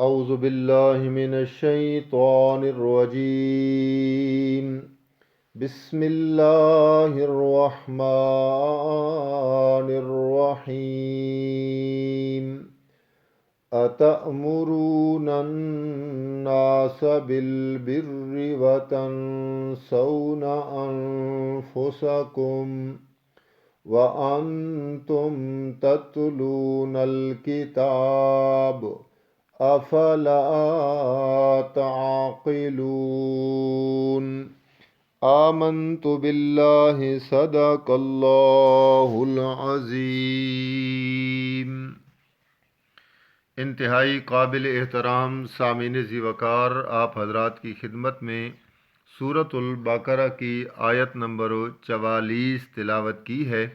أعوذ بالله من الشيطان الرجيم بسم الله الرحمن الرحيم أتأمرون الناس بالبر وتنسون أنفسكم وأنتم تتلون الكتاب أفلا تعقلون آمنت بالله صدق اللہ العظیم۔ انتہائی قابل احترام سامعین ذی وقار، آپ حضرات کی خدمت میں سورۃ البقرہ کی آیت نمبر 44 تلاوت کی ہے،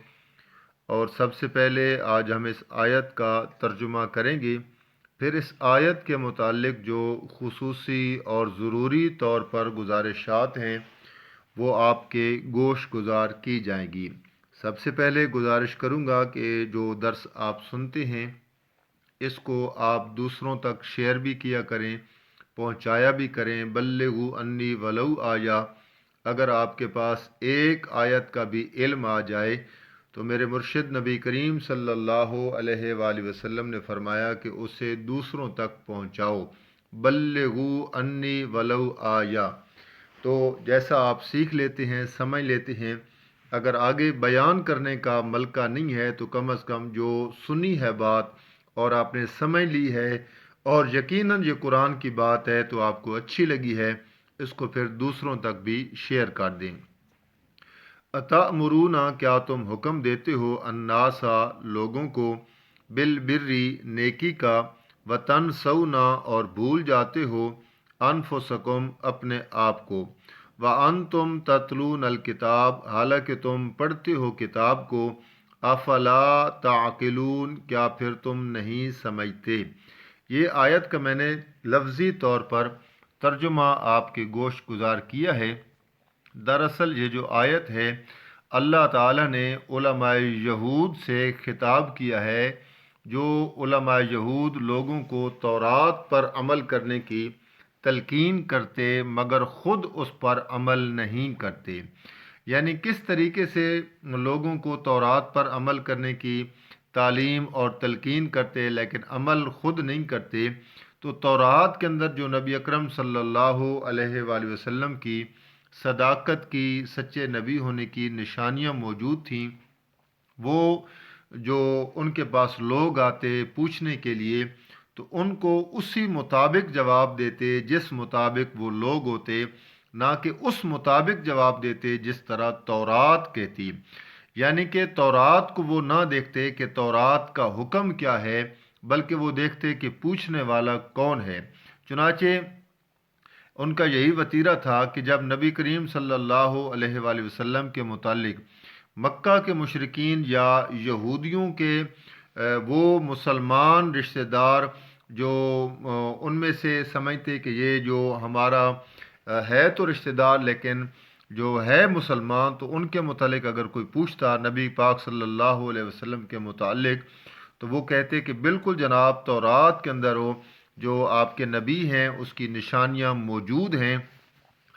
اور سب سے پہلے آج ہم اس آیت کا ترجمہ کریں گے، پھر اس آیت کے متعلق جو خصوصی اور ضروری طور پر گزارشات ہیں وہ آپ کے گوش گزار کی جائیں گی۔ سب سے پہلے گزارش کروں گا کہ جو درس آپ سنتے ہیں اس کو آپ دوسروں تک شیئر بھی کیا کریں، پہنچایا بھی کریں۔ بلغوا انی ولو آیا، اگر آپ کے پاس ایک آیت کا بھی علم آ جائے تو میرے مرشد نبی کریم صلی اللہ علیہ وآلہ وسلم نے فرمایا کہ اسے دوسروں تک پہنچاؤ۔ بلغوا انی ولو آیا، تو جیسا آپ سیکھ لیتے ہیں، سمجھ لیتے ہیں، اگر آگے بیان کرنے کا ملکہ نہیں ہے تو کم از کم جو سنی ہے بات اور آپ نے سمجھ لی ہے اور یقیناً یہ قرآن کی بات ہے تو آپ کو اچھی لگی ہے، اس کو پھر دوسروں تک بھی شیئر کر دیں۔ اتأمرون، کیا تم حکم دیتے ہو، الناسا لوگوں کو، بالبری نیکی کا، وتنسون اور بھول جاتے ہو، انفسکم اپنے آپ کو، وانتم تتلون الکتاب حالانکہ تم پڑھتے ہو کتاب کو، افلا تعقلون کیا پھر تم نہیں سمجھتے۔ یہ آیت کا میں نے لفظی طور پر ترجمہ آپ کے گوش گزار کیا ہے۔ دراصل یہ جو آیت ہے اللہ تعالیٰ نے علماء یہود سے خطاب کیا ہے، جو علماء یہود لوگوں کو تورات پر عمل کرنے کی تلقین کرتے مگر خود اس پر عمل نہیں کرتے۔ یعنی کس طریقے سے لوگوں کو تورات پر عمل کرنے کی تعلیم اور تلقین کرتے لیکن عمل خود نہیں کرتے۔ تو تورات کے اندر جو نبی اکرم صلی اللہ علیہ وآلہ وسلم کی صداقت کی، سچے نبی ہونے کی نشانیاں موجود تھیں، وہ جو ان کے پاس لوگ آتے پوچھنے کے لیے تو ان کو اسی مطابق جواب دیتے جس مطابق وہ لوگ ہوتے، نہ کہ اس مطابق جواب دیتے جس طرح تورات کہتی۔ یعنی کہ تورات کو وہ نہ دیکھتے کہ تورات کا حکم کیا ہے، بلکہ وہ دیکھتے کہ پوچھنے والا کون ہے۔ چنانچہ ان کا یہی وتیرہ تھا کہ جب نبی کریم صلی اللہ علیہ وآلہ وسلم کے متعلق مکہ کے مشرکین یا یہودیوں کے وہ مسلمان رشتہ دار جو ان میں سے سمجھتے کہ یہ جو ہمارا ہے تو رشتہ دار لیکن جو ہے مسلمان، تو ان کے متعلق اگر کوئی پوچھتا نبی پاک صلی اللہ علیہ وسلم کے متعلق تو وہ کہتے کہ بالکل جناب، تورات کے اندر وہ جو آپ کے نبی ہیں اس کی نشانیاں موجود ہیں،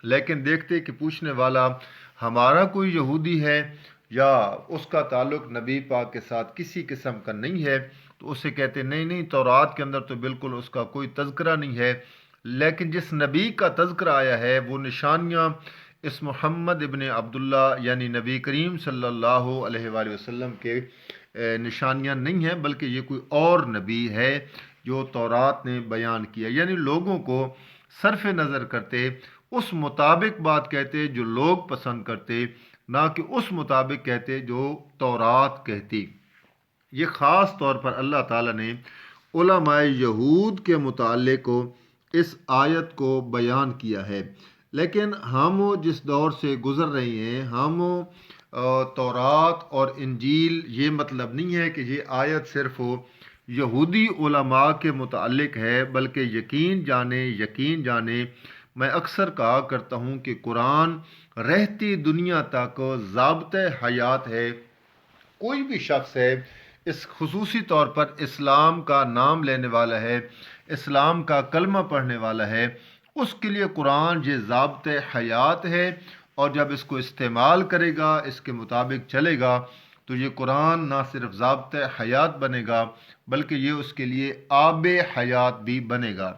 لیکن دیکھتے کہ پوچھنے والا ہمارا کوئی یہودی ہے یا اس کا تعلق نبی پاک کے ساتھ کسی قسم کا نہیں ہے، تو اسے کہتے نہیں نہیں، تورات کے اندر تو بالکل اس کا کوئی تذکرہ نہیں ہے، لیکن جس نبی کا تذکرہ آیا ہے وہ نشانیاں اس محمد ابن عبداللہ یعنی نبی کریم صلی اللہ علیہ وآلہ وسلم کے نشانیاں نہیں ہیں، بلکہ یہ کوئی اور نبی ہے جو تورات نے بیان کیا۔ یعنی لوگوں کو صرف نظر کرتے، اس مطابق بات کہتے جو لوگ پسند کرتے، نہ کہ اس مطابق کہتے جو تورات کہتی۔ یہ خاص طور پر اللہ تعالیٰ نے علماء یہود کے متعلق اس آیت کو بیان کیا ہے۔ لیکن ہم جس دور سے گزر رہے ہیں، ہم تورات اور انجیل، یہ مطلب نہیں ہے کہ یہ آیت صرف یہودی علماء کے متعلق ہے، بلکہ یقین جانے میں اکثر کہا کرتا ہوں کہ قرآن رہتی دنیا تک ضابطۂ حیات ہے۔ کوئی بھی شخص ہے اس خصوصی طور پر اسلام کا نام لینے والا ہے، اسلام کا کلمہ پڑھنے والا ہے، اس کے لیے قرآن یہ ضابطۂ حیات ہے، اور جب اس کو استعمال کرے گا، اس کے مطابق چلے گا، تو یہ قرآن نہ صرف ضابطۂ حیات بنے گا بلکہ یہ اس کے لیے آب حیات بھی بنے گا،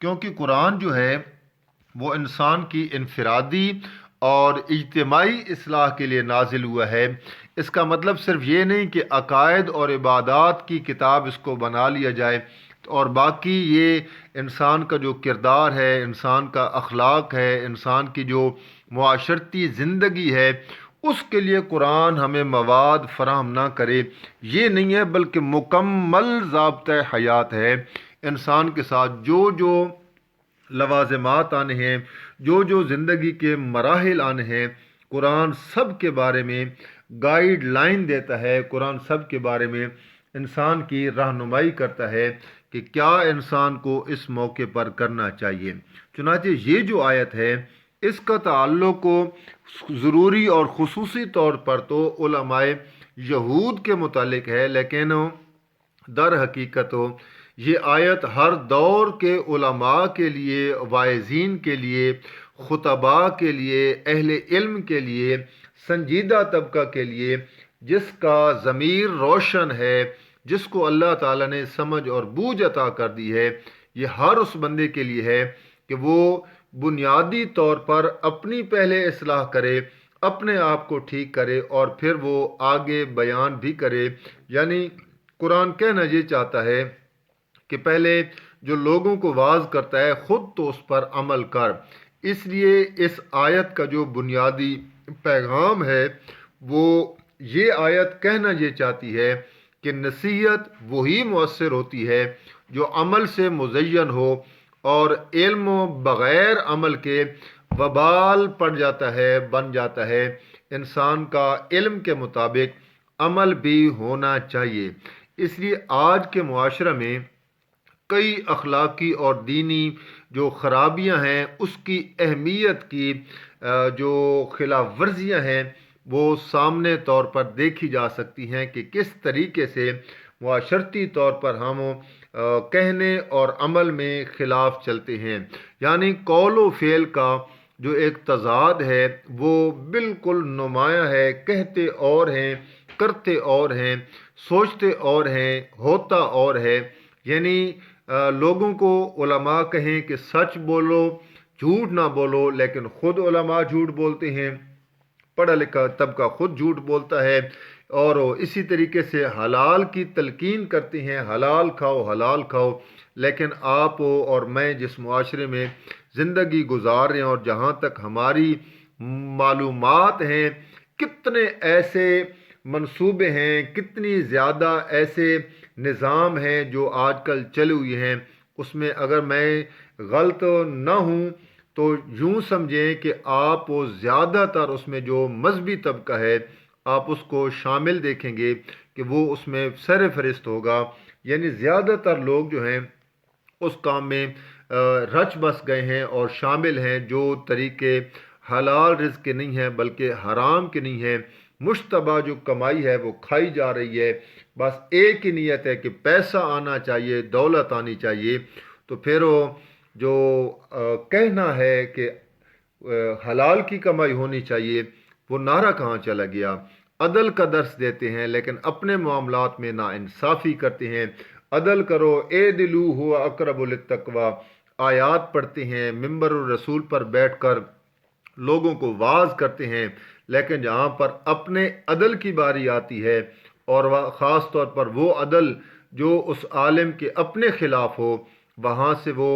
کیونکہ قرآن جو ہے وہ انسان کی انفرادی اور اجتماعی اصلاح کے لیے نازل ہوا ہے۔ اس کا مطلب صرف یہ نہیں کہ عقائد اور عبادات کی کتاب اس کو بنا لیا جائے اور باقی یہ انسان کا جو کردار ہے، انسان کا اخلاق ہے، انسان کی جو معاشرتی زندگی ہے، اس کے لیے قرآن ہمیں مواد فراہم نہ کرے، یہ نہیں ہے، بلکہ مکمل ضابطۂ حیات ہے۔ انسان کے ساتھ جو لوازمات آنے ہیں، جو زندگی کے مراحل آنے ہیں، قرآن سب کے بارے میں گائیڈ لائن دیتا ہے، قرآن سب کے بارے میں انسان کی رہنمائی کرتا ہے کہ کیا انسان کو اس موقع پر کرنا چاہیے۔ چنانچہ یہ جو آیت ہے اس کا تعلق ضروری اور خصوصی طور پر تو علماء یہود کے متعلق ہے، لیکن در حقیقت یہ آیت ہر دور کے علماء کے لیے، واعظین کے لیے، خطباء کے لیے، اہل علم کے لیے، سنجیدہ طبقہ کے لیے، جس کا ضمیر روشن ہے، جس کو اللہ تعالیٰ نے سمجھ اور بوجھ عطا کر دی ہے، یہ ہر اس بندے کے لیے ہے کہ وہ بنیادی طور پر اپنی پہلے اصلاح کرے، اپنے آپ کو ٹھیک کرے اور پھر وہ آگے بیان بھی کرے۔ یعنی قرآن کہنا یہ چاہتا ہے کہ پہلے جو لوگوں کو واعظ کرتا ہے خود تو اس پر عمل کر۔ اس لیے اس آیت کا جو بنیادی پیغام ہے وہ یہ آیت کہنا یہ چاہتی ہے کہ نصیحت وہی مؤثر ہوتی ہے جو عمل سے مزین ہو، اور علم بغیر عمل کے وبال پڑ جاتا ہے، بن جاتا ہے۔ انسان کا علم کے مطابق عمل بھی ہونا چاہیے۔ اس لیے آج کے معاشرہ میں کئی اخلاقی اور دینی جو خرابیاں ہیں، اس کی اہمیت کی جو خلاف ورزیاں ہیں وہ سامنے طور پر دیکھی جا سکتی ہیں کہ کس طریقے سے معاشرتی طور پر ہم کہنے اور عمل میں خلاف چلتے ہیں۔ یعنی قول و فعل کا جو ایک تضاد ہے وہ بالکل نمایاں ہے، کہتے اور ہیں، کرتے اور ہیں، سوچتے اور ہیں، ہوتا اور ہے۔ یعنی لوگوں کو علماء کہیں کہ سچ بولو، جھوٹ نہ بولو، لیکن خود علماء جھوٹ بولتے ہیں، پڑھا لکھا طبقہ خود جھوٹ بولتا ہے، اور اسی طریقے سے حلال کی تلقین کرتے ہیں، حلال کھاؤ حلال کھاؤ، لیکن آپ اور میں جس معاشرے میں زندگی گزار رہے ہیں اور جہاں تک ہماری معلومات ہیں، کتنے ایسے منصوبے ہیں، کتنی زیادہ ایسے نظام ہیں جو آج کل چلے ہوئے ہیں، اس میں اگر میں غلط نہ ہوں تو یوں سمجھیں کہ آپ زیادہ تر اس میں جو مذہبی طبقہ ہے آپ اس کو شامل دیکھیں گے کہ وہ اس میں سر فہرست ہوگا۔ یعنی زیادہ تر لوگ جو ہیں اس کام میں رچ بس گئے ہیں اور شامل ہیں جو طریقے حلال رزق کے نہیں ہیں بلکہ حرام کے نہیں ہیں۔ مشتبہ جو کمائی ہے وہ کھائی جا رہی ہے، بس ایک ہی نیت ہے کہ پیسہ آنا چاہیے، دولت آنی چاہیے۔ تو پھر جو کہنا ہے کہ حلال کی کمائی ہونی چاہیے، وہ نعرہ کہاں چلا گیا؟ عدل کا درس دیتے ہیں لیکن اپنے معاملات میں ناانصافی کرتے ہیں۔ عدل کرو، اعدلو ہوا اقرب للتقوی، آیات پڑھتے ہیں، منبر الرسول پر بیٹھ کر لوگوں کو واعظ کرتے ہیں، لیکن جہاں پر اپنے عدل کی باری آتی ہے اور خاص طور پر وہ عدل جو اس عالم کے اپنے خلاف ہو، وہاں سے وہ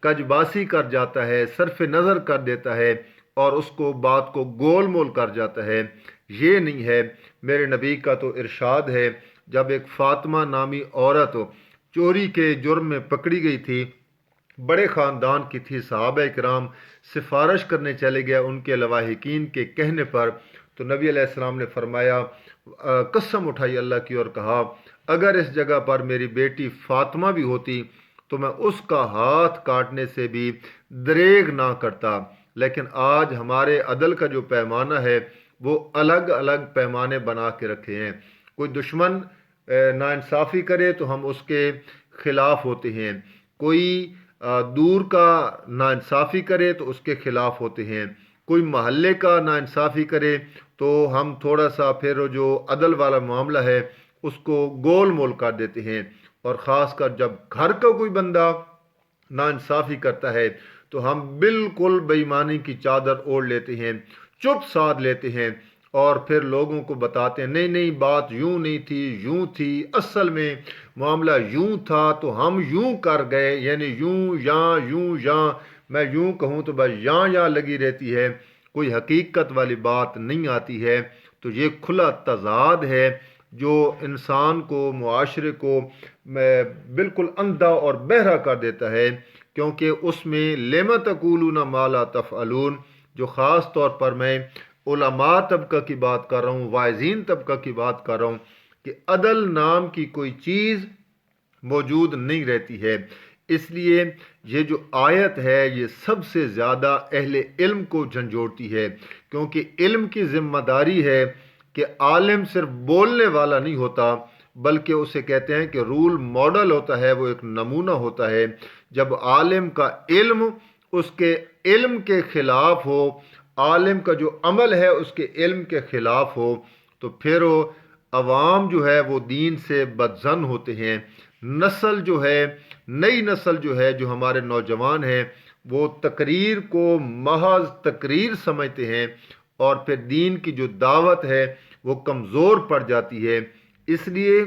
کجباسی کر جاتا ہے، صرف نظر کر دیتا ہے اور اس کو بات کو گول مول کر جاتا ہے۔ یہ نہیں ہے۔ میرے نبی کا تو ارشاد ہے، جب ایک فاطمہ نامی عورت چوری کے جرم میں پکڑی گئی تھی، بڑے خاندان کی تھی، صحابہ کرام سفارش کرنے چلے گئے ان کے لواحقین کے کہنے پر، تو نبی علیہ السلام نے فرمایا، قسم اٹھائی اللہ کی اور کہا، اگر اس جگہ پر میری بیٹی فاطمہ بھی ہوتی تو میں اس کا ہاتھ کاٹنے سے بھی دریغ نہ کرتا۔ لیکن آج ہمارے عدل کا جو پیمانہ ہے وہ الگ الگ پیمانے بنا کے رکھے ہیں۔ کوئی دشمن ناانصافی کرے تو ہم اس کے خلاف ہوتے ہیں، کوئی دور کا ناانصافی کرے تو اس کے خلاف ہوتے ہیں، کوئی محلے کا ناانصافی کرے تو ہم تھوڑا سا پھر جو عدل والا معاملہ ہے اس کو گول مول کر دیتے ہیں، اور خاص کر جب گھر کا کوئی بندہ ناانصافی کرتا ہے تو ہم بالکل بے ایمانی کی چادر اوڑھ لیتے ہیں، چپ سادھ لیتے ہیں، اور پھر لوگوں کو بتاتے ہیں نہیں نہیں بات یوں نہیں تھی، یوں تھی، اصل میں معاملہ یوں تھا تو ہم یوں کر گئے، یعنی یوں یا میں یوں کہوں تو بس یا لگی رہتی ہے، کوئی حقیقت والی بات نہیں آتی ہے۔ تو یہ کھلا تضاد ہے جو انسان کو، معاشرے کو بالکل اندھا اور بہرا کر دیتا ہے، کیونکہ اس میں لِمَ تَقُولُونَ مَا لَا تَفْعَلُونَ، جو خاص طور پر میں علماء طبقہ کی بات کر رہا ہوں، واعظین طبقہ کی بات کر رہا ہوں، کہ عدل نام کی کوئی چیز موجود نہیں رہتی ہے۔ اس لیے یہ جو آیت ہے یہ سب سے زیادہ اہل علم کو جھنجھوڑتی ہے، کیونکہ علم کی ذمہ داری ہے کہ عالم صرف بولنے والا نہیں ہوتا، بلکہ اسے کہتے ہیں کہ رول ماڈل ہوتا ہے، وہ ایک نمونہ ہوتا ہے۔ جب عالم کا علم اس کے علم کے خلاف ہو، عالم کا جو عمل ہے اس کے علم کے خلاف ہو، تو پھر وہ عوام جو ہے وہ دین سے بدظن ہوتے ہیں۔ نسل جو ہے، نئی نسل جو ہے، جو ہمارے نوجوان ہیں، وہ تقریر کو محض تقریر سمجھتے ہیں، اور پھر دین کی جو دعوت ہے وہ کمزور پڑ جاتی ہے۔ اس لیے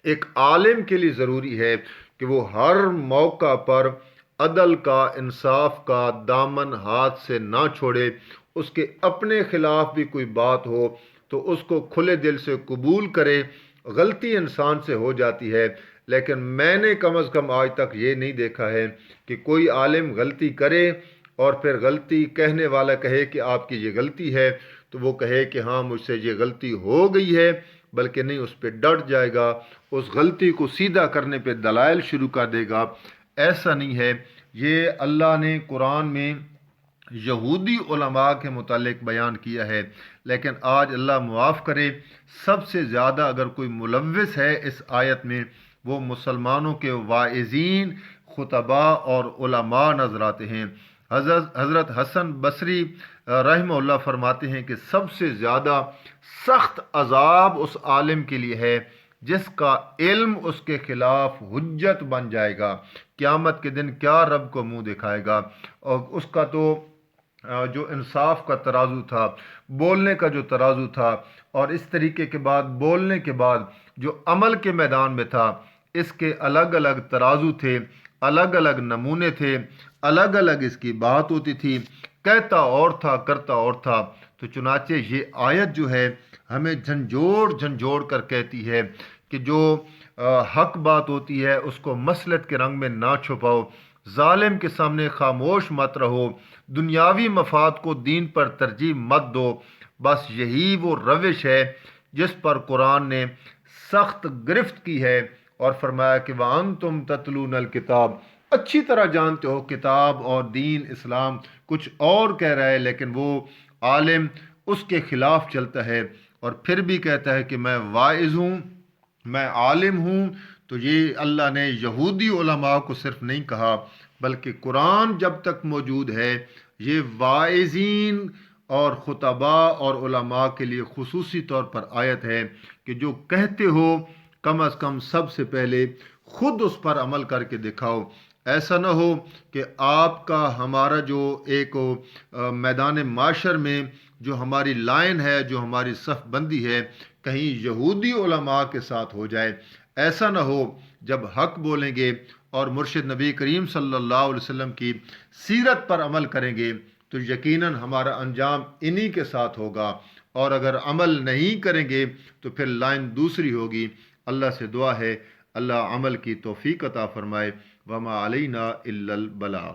ایک عالم کے لیے ضروری ہے کہ وہ ہر موقع پر عدل کا، انصاف کا دامن ہاتھ سے نہ چھوڑے، اس کے اپنے خلاف بھی کوئی بات ہو تو اس کو کھلے دل سے قبول کرے۔ غلطی انسان سے ہو جاتی ہے، لیکن میں نے کم از کم آج تک یہ نہیں دیکھا ہے کہ کوئی عالم غلطی کرے اور پھر غلطی کہنے والا کہے کہ آپ کی یہ غلطی ہے تو وہ کہے کہ ہاں مجھ سے یہ غلطی ہو گئی ہے، بلکہ نہیں، اس پہ ڈٹ جائے گا، اس غلطی کو سیدھا کرنے پہ دلائل شروع کر دے گا۔ ایسا نہیں ہے۔ یہ اللہ نے قرآن میں یہودی علماء کے متعلق بیان کیا ہے، لیکن آج اللہ معاف کرے سب سے زیادہ اگر کوئی ملوث ہے اس آیت میں، وہ مسلمانوں کے واعظین، خطباء اور علماء نظر آتے ہیں۔ حضرت حسن بصری رحمہ اللہ فرماتے ہیں کہ سب سے زیادہ سخت عذاب اس عالم کے لیے ہے جس کا علم اس کے خلاف حجت بن جائے گا۔ قیامت کے دن کیا رب کو منہ دکھائے گا؟ اور اس کا تو جو انصاف کا ترازو تھا، بولنے کا جو ترازو تھا، اور اس طریقے کے بعد بولنے کے بعد جو عمل کے میدان میں تھا، اس کے الگ الگ ترازو تھے، الگ الگ نمونے تھے، الگ الگ اس کی بات ہوتی تھی، کہتا اور تھا، کرتا اور تھا۔ تو چنانچہ یہ آیت جو ہے ہمیں جھنجھوڑ کر کہتی ہے کہ جو حق بات ہوتی ہے اس کو مصلحت کے رنگ میں نہ چھپاؤ، ظالم کے سامنے خاموش مت رہو، دنیاوی مفاد کو دین پر ترجیح مت دو۔ بس یہی وہ روش ہے جس پر قرآن نے سخت گرفت کی ہے، اور فرمایا کہ وَأَنْتُمْ تَتْلُونَ الْكِتَابَ، اچھی طرح جانتے ہو کتاب اور دین اسلام کچھ اور کہہ رہا ہے، لیکن وہ عالم اس کے خلاف چلتا ہے اور پھر بھی کہتا ہے کہ میں واعظ ہوں، میں عالم ہوں۔ تو یہ اللہ نے یہودی علماء کو صرف نہیں کہا، بلکہ قرآن جب تک موجود ہے یہ واعظین اور خطباء اور علماء کے لیے خصوصی طور پر آیت ہے کہ جو کہتے ہو کم از کم سب سے پہلے خود اس پر عمل کر کے دکھاؤ۔ ایسا نہ ہو کہ آپ کا، ہمارا جو ایک میدان معاشر میں جو ہماری لائن ہے، جو ہماری صف بندی ہے، کہیں یہودی علماء کے ساتھ ہو جائے۔ ایسا نہ ہو جب حق بولیں گے اور مرشد نبی کریم صلی اللہ علیہ وسلم کی سیرت پر عمل کریں گے تو یقیناً ہمارا انجام انہی کے ساتھ ہوگا، اور اگر عمل نہیں کریں گے تو پھر لائن دوسری ہوگی۔ اللہ سے دعا ہے اللہ عمل کی توفیق عطا فرمائے۔ وما علینا الا البلاغ۔